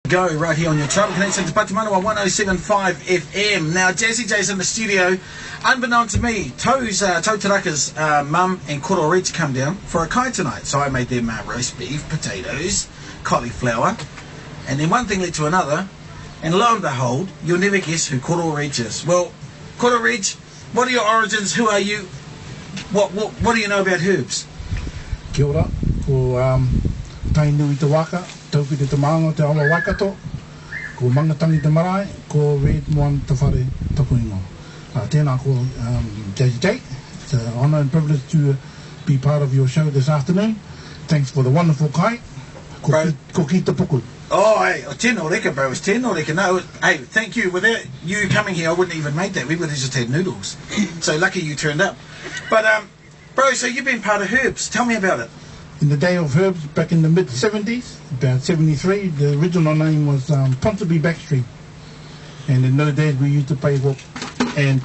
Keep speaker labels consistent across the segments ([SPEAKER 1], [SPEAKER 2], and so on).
[SPEAKER 1] Go right here on your Tribal Connection to Patimanawa 107.5 FM. Now, Jazzy J's in the studio. Unbeknown to me, Tau Taraka's mum and Koro Rich come down for a kai tonight. So I made them roast beef, potatoes, cauliflower, and then one thing led to another. And lo and behold, you'll never guess who Koro Rich is. Well, Koro Rich, what are your origins? Who are you? What do you know about herbs?
[SPEAKER 2] Kia ora, ko tainui te waka, tauki te maanga te awa waikato, ko mangatangi te marae, ko red moan te whare tapuingo. Tēnā ko Jazzy J. It's an honour and privilege to be part of your show this afternoon. Thanks for the wonderful kai. Ko ki te puku.
[SPEAKER 1] Oh, hey, tēnā reka, bro. It's tēnā reka. No, hey, thank you. Without you coming here, I wouldn't even make that. We would have just had noodles. So lucky you turned up. But, bro, so you've been part of Herbs. Tell me about it.
[SPEAKER 2] In the day of Herbs, back in the mid-70s, about 73, the original name was Ponsonby Backstreet. And in those days, we used to play walk. And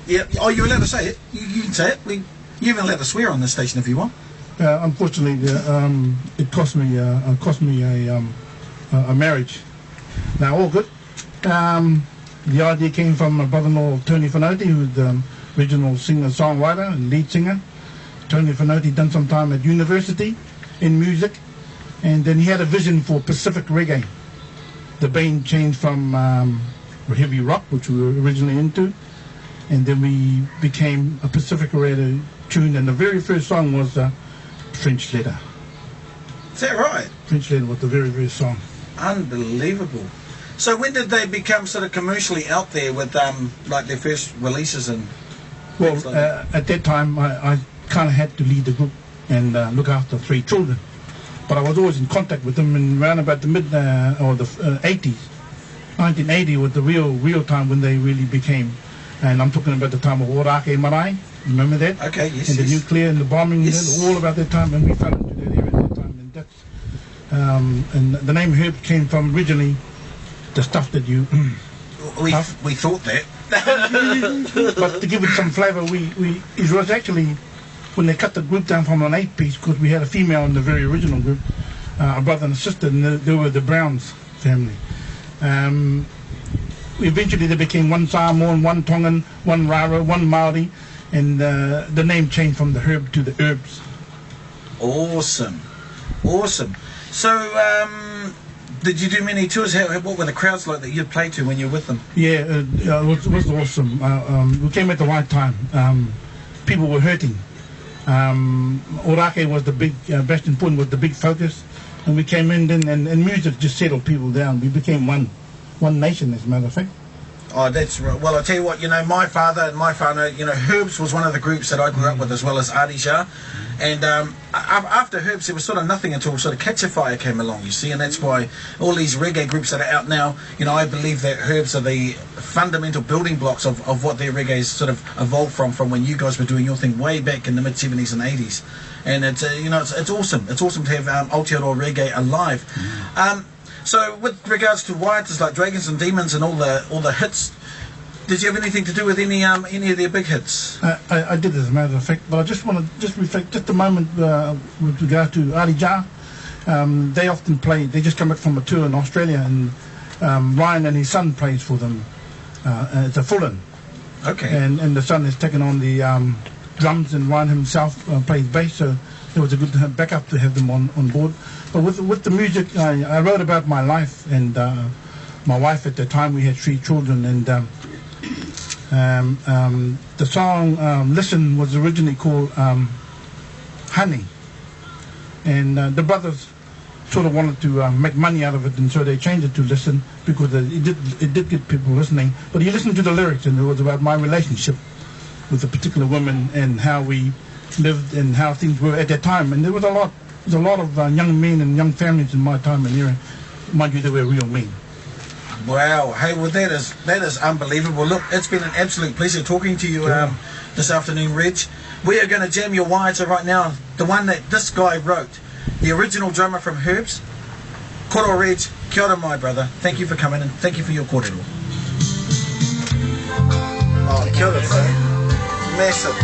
[SPEAKER 1] yeah, oh, you're allowed to say it. You can say it. You're even allowed to swear on this station if you want.
[SPEAKER 2] Unfortunately, it cost me a marriage. Now, all good. The idea came from my brother-in-law, Tony Finoti, who's the original singer-songwriter and lead singer. Tony Finoti done some time at university in music, and then he had a vision for Pacific reggae. The band changed from heavy rock, which we were originally into, and then we became a Pacific reggae tune, and the very first song was French Letter.
[SPEAKER 1] Is that right?
[SPEAKER 2] French Letter was the very first song.
[SPEAKER 1] Unbelievable. So when did they become sort of commercially out there with like their first releases and?
[SPEAKER 2] Well, at that time I kind of had to lead the group and look after 3 children, but I was always in contact with them. And around about the mid or the 80s, 1980 was the real time when they really became. And I'm talking about the time of Orake Marae. Remember that?
[SPEAKER 1] Okay, yes.
[SPEAKER 2] And the nuclear and the bombing, yes. All about that time, and we fell into that area at that time. And that's and the name Herb came from originally the stuff that you.
[SPEAKER 1] We thought that.
[SPEAKER 2] But to give it some flavour, it was actually when they cut the group down from an 8-piece, because we had a female in the very original group, a brother and a sister, and they were the Browns family. Eventually they became one Samoan, one Tongan, one Rara, one Maori, and the name changed from the Herb to the Herbs.
[SPEAKER 1] Awesome. So, did you do many tours? What were the crowds like that you'd play to when you were with them?
[SPEAKER 2] Yeah, it was awesome. We came at the right time. People were hurting. Orake was the big, Bastion Point was the big focus, and we came in then, and music just settled people down. We became one nation, as a matter of fact.
[SPEAKER 1] Oh, that's right. Well, I'll tell you what, my father, Herbs was one of the groups that I grew up with, as well as Adija. And after Herbs, there was sort of nothing until sort of Catch a Fire came along, you see, and that's why all these reggae groups that are out now, I believe that Herbs are the fundamental building blocks of what their reggae has sort of evolved from when you guys were doing your thing way back in the mid-70s and 80s. And it's, it's awesome. It's awesome to have Aotearoa reggae alive. So with regards to Waiatas like Dragons and Demons and all the hits, did you have anything to do with any of their big hits?
[SPEAKER 2] I did, as a matter of fact, but I just want to reflect just a moment with regard to Adija. They often play. They just come back from a tour in Australia, and Ryan and his son plays for them. It's a full-in.
[SPEAKER 1] Okay.
[SPEAKER 2] And the son has taken on the drums, and Ryan himself plays bass. So it was a good backup to have them on board. But with the music, I wrote about my life and my wife at the time. We had 3 children, and the song "Listen" was originally called "Honey," and the brothers sort of wanted to make money out of it, and so they changed it to "Listen" because it did get people listening. But you listen to the lyrics, and it was about my relationship with a particular woman and how we lived and how things were at that time. And there was a lot of young men and young families in my time and era. Mind you, they were real men.
[SPEAKER 1] Wow. Hey, well, that is unbelievable. Look, it's been an absolute pleasure talking to you this afternoon, Reg. We are going to jam your Waiata right now, the one that this guy wrote, the original drummer from Herbs. Koro Reg, kia ora, my brother. Thank you for coming and thank you for your kōrero. Oh, kia ora, bro. Massive.